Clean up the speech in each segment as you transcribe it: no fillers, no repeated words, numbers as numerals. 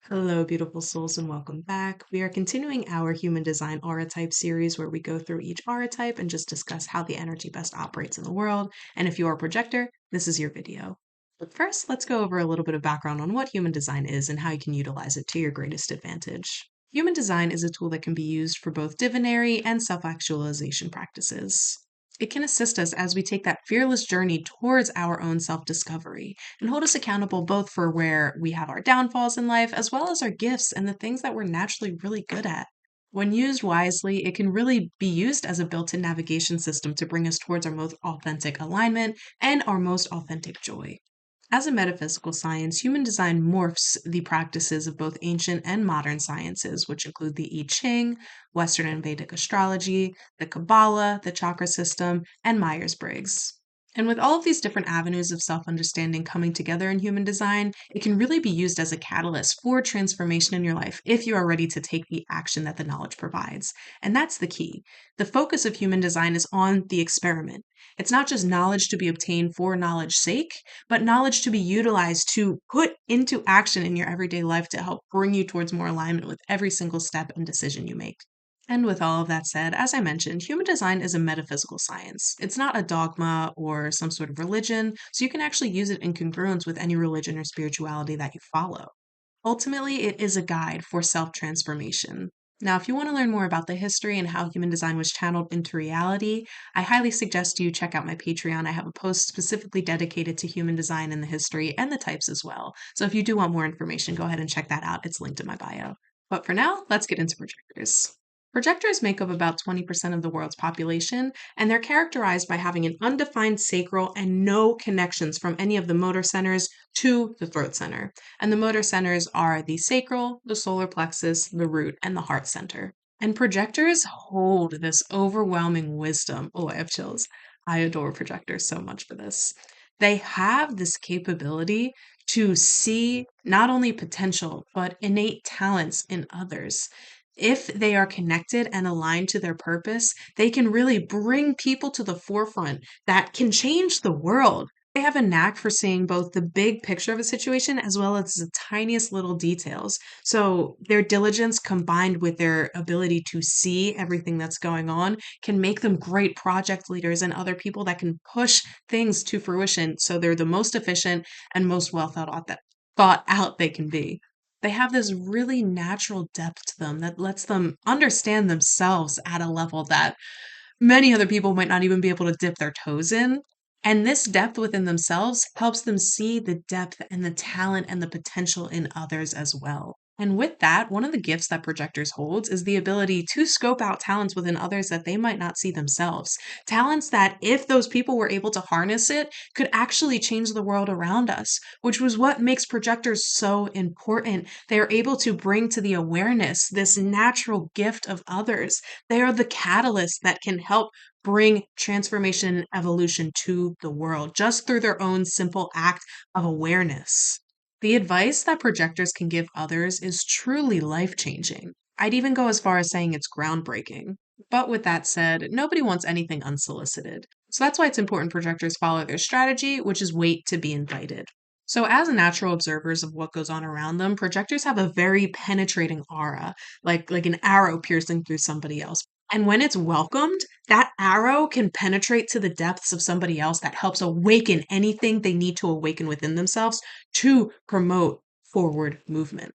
Hello, beautiful souls, and welcome back. We are continuing our human design aura type series where we go through each aura type and just discuss how the energy best operates in the world. And if you are a projector, this is your video. But first, let's go over a little bit of background on what human design is and how you can utilize it to your greatest advantage. Human design is a tool that can be used for both divinary and self actualization practices. It can assist us as we take that fearless journey towards our own self discovery and hold us accountable both for where we have our downfalls in life as well as our gifts and the things that we're naturally really good at. When used wisely, it can really be used as a built in navigation system to bring us towards our most authentic alignment and our most authentic joy. As a metaphysical science, human design morphs the practices of both ancient and modern sciences, which include the I Ching, Western and Vedic astrology, the Kabbalah, the chakra system, and Myers Briggs. And with all of these different avenues of self understanding coming together in human design, it can really be used as a catalyst for transformation in your life if you are ready to take the action that the knowledge provides. And that's the key. The focus of human design is on the experiment. It's not just knowledge to be obtained for knowledge's sake, but knowledge to be utilized to put into action in your everyday life to help bring you towards more alignment with every single step and decision you make. And with all of that said, as I mentioned, human design is a metaphysical science. It's not a dogma or some sort of religion, so you can actually use it in congruence with any religion or spirituality that you follow. Ultimately, it is a guide for self transformation. Now, if you want to learn more about the history and how human design was channeled into reality, I highly suggest you check out my Patreon. I have a post specifically dedicated to human design and the history and the types as well. So if you do want more information, go ahead and check that out. It's linked in my bio. But for now, let's get into projectors. Projectors make up about 20% of the world's population, and they're characterized by having an undefined sacral and no connections from any of the motor centers to the throat center. And the motor centers are the sacral, the solar plexus, the root, and the heart center. And projectors hold this overwhelming wisdom. Oh, I have chills. I adore projectors so much for this. They have this capability to see not only potential, but innate talents in others. If they are connected and aligned to their purpose, they can really bring people to the forefront that can change the world. They have a knack for seeing both the big picture of a situation as well as the tiniest little details. So, their diligence combined with their ability to see everything that's going on can make them great project leaders and other people that can push things to fruition. So, they're the most efficient and most well thought out they can be. They have this really natural depth to them that lets them understand themselves at a level that many other people might not even be able to dip their toes in. And this depth within themselves helps them see the depth and the talent and the potential in others as well. And with that, one of the gifts that projectors holds is the ability to scope out talents within others that they might not see themselves. Talents that, if those people were able to harness it, could actually change the world around us, which was what makes projectors so important. They are able to bring to the awareness this natural gift of others. They are the catalyst that can help bring transformation and evolution to the world just through their own simple act of awareness. The advice that projectors can give others is truly life changing. I'd even go as far as saying it's groundbreaking. But with that said, nobody wants anything unsolicited. So that's why it's important projectors follow their strategy, which is wait to be invited. So, as natural observers of what goes on around them, projectors have a very penetrating aura, like an arrow piercing through somebody else. And when it's welcomed, that arrow can penetrate to the depths of somebody else that helps awaken anything they need to awaken within themselves to promote forward movement.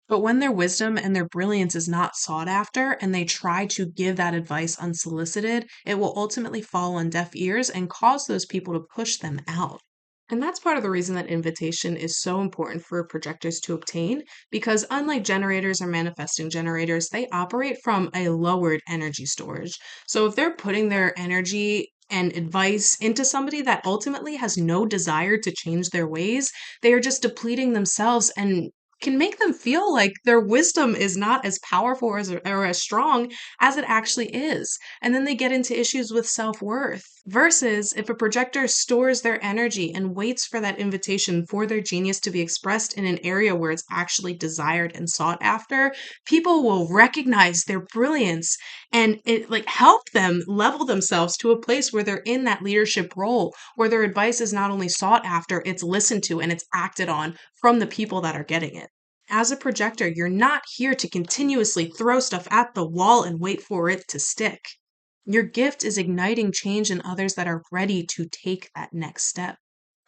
But when their wisdom and their brilliance is not sought after and they try to give that advice unsolicited, it will ultimately fall on deaf ears and cause those people to push them out. And that's part of the reason that invitation is so important for projectors to obtain, because unlike generators or manifesting generators, they operate from a lowered energy storage. So if they're putting their energy and advice into somebody that ultimately has no desire to change their ways, they are just depleting themselves and can make them feel like their wisdom is not as powerful or as strong as it actually is. And then they get into issues with self worth. Versus if a projector stores their energy and waits for that invitation for their genius to be expressed in an area where it's actually desired and sought after, people will recognize their brilliance and it like help them level themselves to a place where they're in that leadership role, where their advice is not only sought after, it's listened to and it's acted on from the people that are getting it. As a projector, you're not here to continuously throw stuff at the wall and wait for it to stick. Your gift is igniting change in others that are ready to take that next step.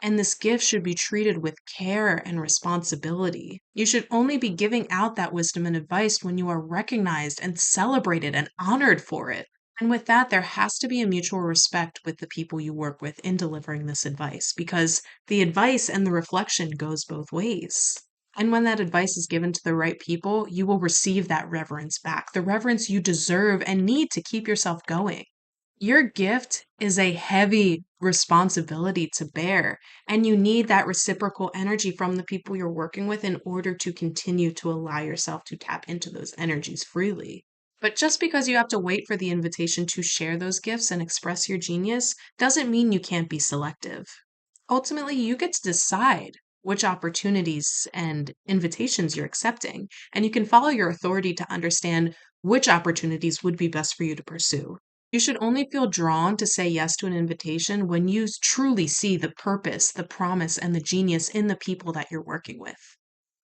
And this gift should be treated with care and responsibility. You should only be giving out that wisdom and advice when you are recognized and celebrated and honored for it. And with that, there has to be a mutual respect with the people you work with in delivering this advice because the advice and the reflection goes both ways. And when that advice is given to the right people, you will receive that reverence back, the reverence you deserve and need to keep yourself going. Your gift is a heavy responsibility to bear, and you need that reciprocal energy from the people you're working with in order to continue to allow yourself to tap into those energies freely. But just because you have to wait for the invitation to share those gifts and express your genius doesn't mean you can't be selective. Ultimately, you get to decide which opportunities and invitations you're accepting, and you can follow your authority to understand which opportunities would be best for you to pursue. You should only feel drawn to say yes to an invitation when you truly see the purpose, the promise, and the genius in the people that you're working with.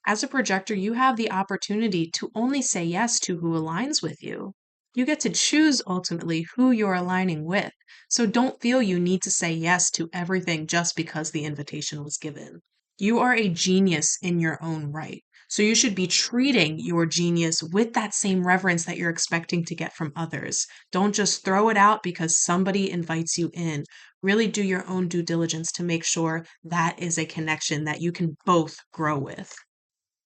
As a projector, you have the opportunity to only say yes to who aligns with you. You get to choose ultimately who you're aligning with. So don't feel you need to say yes to everything just because the invitation was given. You are a genius in your own right. So you should be treating your genius with that same reverence that you're expecting to get from others. Don't just throw it out because somebody invites you in. Really do your own due diligence to make sure that is a connection that you can both grow with.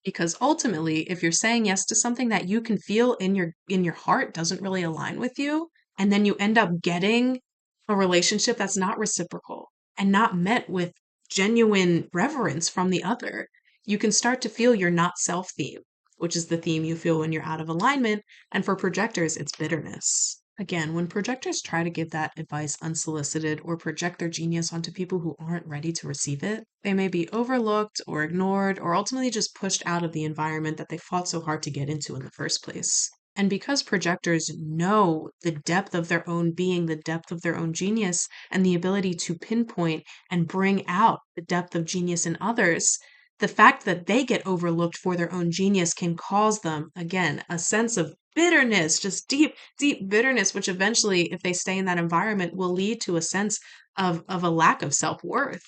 Because ultimately, if you're saying yes to something that you can feel in your heart doesn't really align with you, and then you end up getting a relationship that's not reciprocal and not met with genuine reverence from the other, you can start to feel you're not self-theme, which is the theme you feel when you're out of alignment, and for projectors, it's bitterness. Again, when projectors try to give that advice unsolicited or project their genius onto people who aren't ready to receive it, they may be overlooked or ignored or ultimately just pushed out of the environment that they fought so hard to get into in the first place. And because projectors know the depth of their own being, the depth of their own genius, and the ability to pinpoint and bring out the depth of genius in others, the fact that they get overlooked for their own genius can cause them, again, a sense of bitterness, just deep, deep bitterness, which eventually, if they stay in that environment, will lead to a sense of a lack of self worth.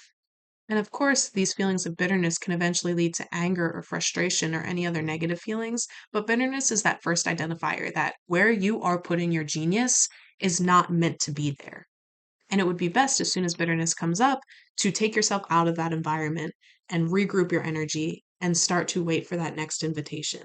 And of course, these feelings of bitterness can eventually lead to anger or frustration or any other negative feelings. But bitterness is that first identifier that where you are putting your genius is not meant to be there. And it would be best as soon as bitterness comes up to take yourself out of that environment and regroup your energy and start to wait for that next invitation.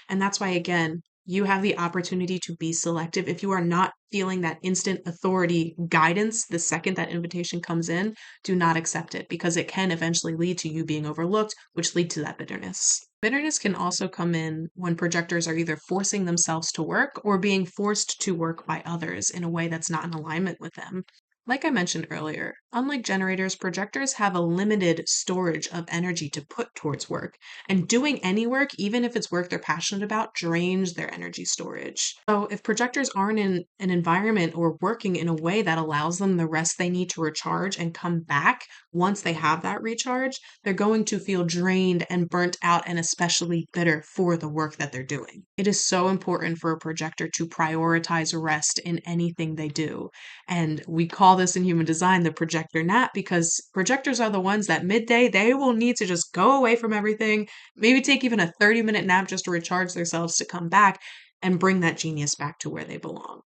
And that's why, again, you have the opportunity to be selective. If you are not feeling that instant authority guidance the second that invitation comes in, do not accept it because it can eventually lead to you being overlooked, which lead to that bitterness. Bitterness can also come in when projectors are either forcing themselves to work or being forced to work by others in a way that's not in alignment with them. Like I mentioned earlier, unlike generators, projectors have a limited storage of energy to put towards work, and doing any work, even if it's work they're passionate about, drains their energy storage. So, if projectors aren't in an environment or working in a way that allows them the rest they need to recharge and come back once they have that recharge, they're going to feel drained and burnt out and especially bitter for the work that they're doing. It is so important for a projector to prioritize rest in anything they do. And we call this in human design the projector nap because projectors are the ones that midday they will need to just go away from everything, maybe take even a 30-minute nap just to recharge themselves to come back and bring that genius back to where they belong.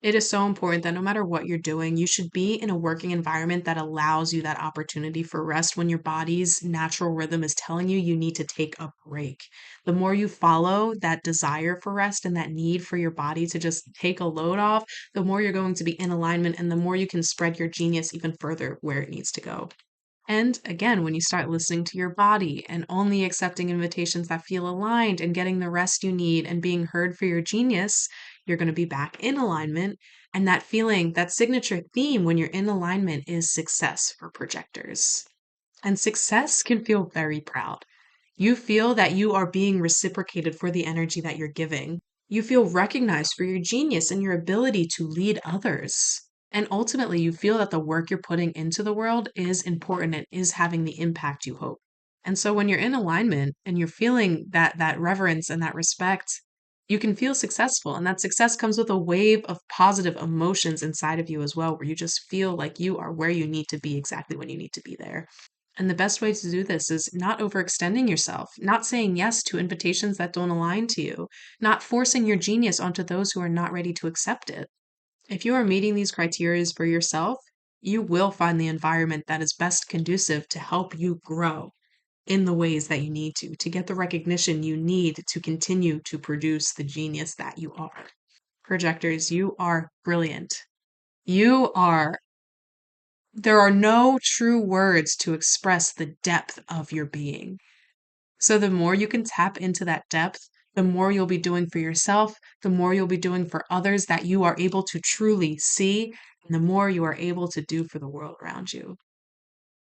It is so important that no matter what you're doing, you should be in a working environment that allows you that opportunity for rest when your body's natural rhythm is telling you you need to take a break. The more you follow that desire for rest and that need for your body to just take a load off, the more you're going to be in alignment and the more you can spread your genius even further where it needs to go. And again, when you start listening to your body and only accepting invitations that feel aligned and getting the rest you need and being heard for your genius, you're going to be back in alignment. And that feeling, that signature theme when you're in alignment is success for projectors. And success can feel very proud. You feel that you are being reciprocated for the energy that you're giving. You feel recognized for your genius and your ability to lead others. And ultimately, you feel that the work you're putting into the world is important and is having the impact you hope. And so when you're in alignment and you're feeling that reverence and that respect, you can feel successful. And that success comes with a wave of positive emotions inside of you as well, where you just feel like you are where you need to be exactly when you need to be there. And the best way to do this is not overextending yourself, not saying yes to invitations that don't align to you, not forcing your genius onto those who are not ready to accept it. If you are meeting these criteria for yourself, you will find the environment that is best conducive to help you grow in the ways that you need to get the recognition you need to continue to produce the genius that you are. Projectors, you are brilliant. You are, there are no true words to express the depth of your being. So the more you can tap into that depth, the more you'll be doing for yourself, the more you'll be doing for others that you are able to truly see, and the more you are able to do for the world around you.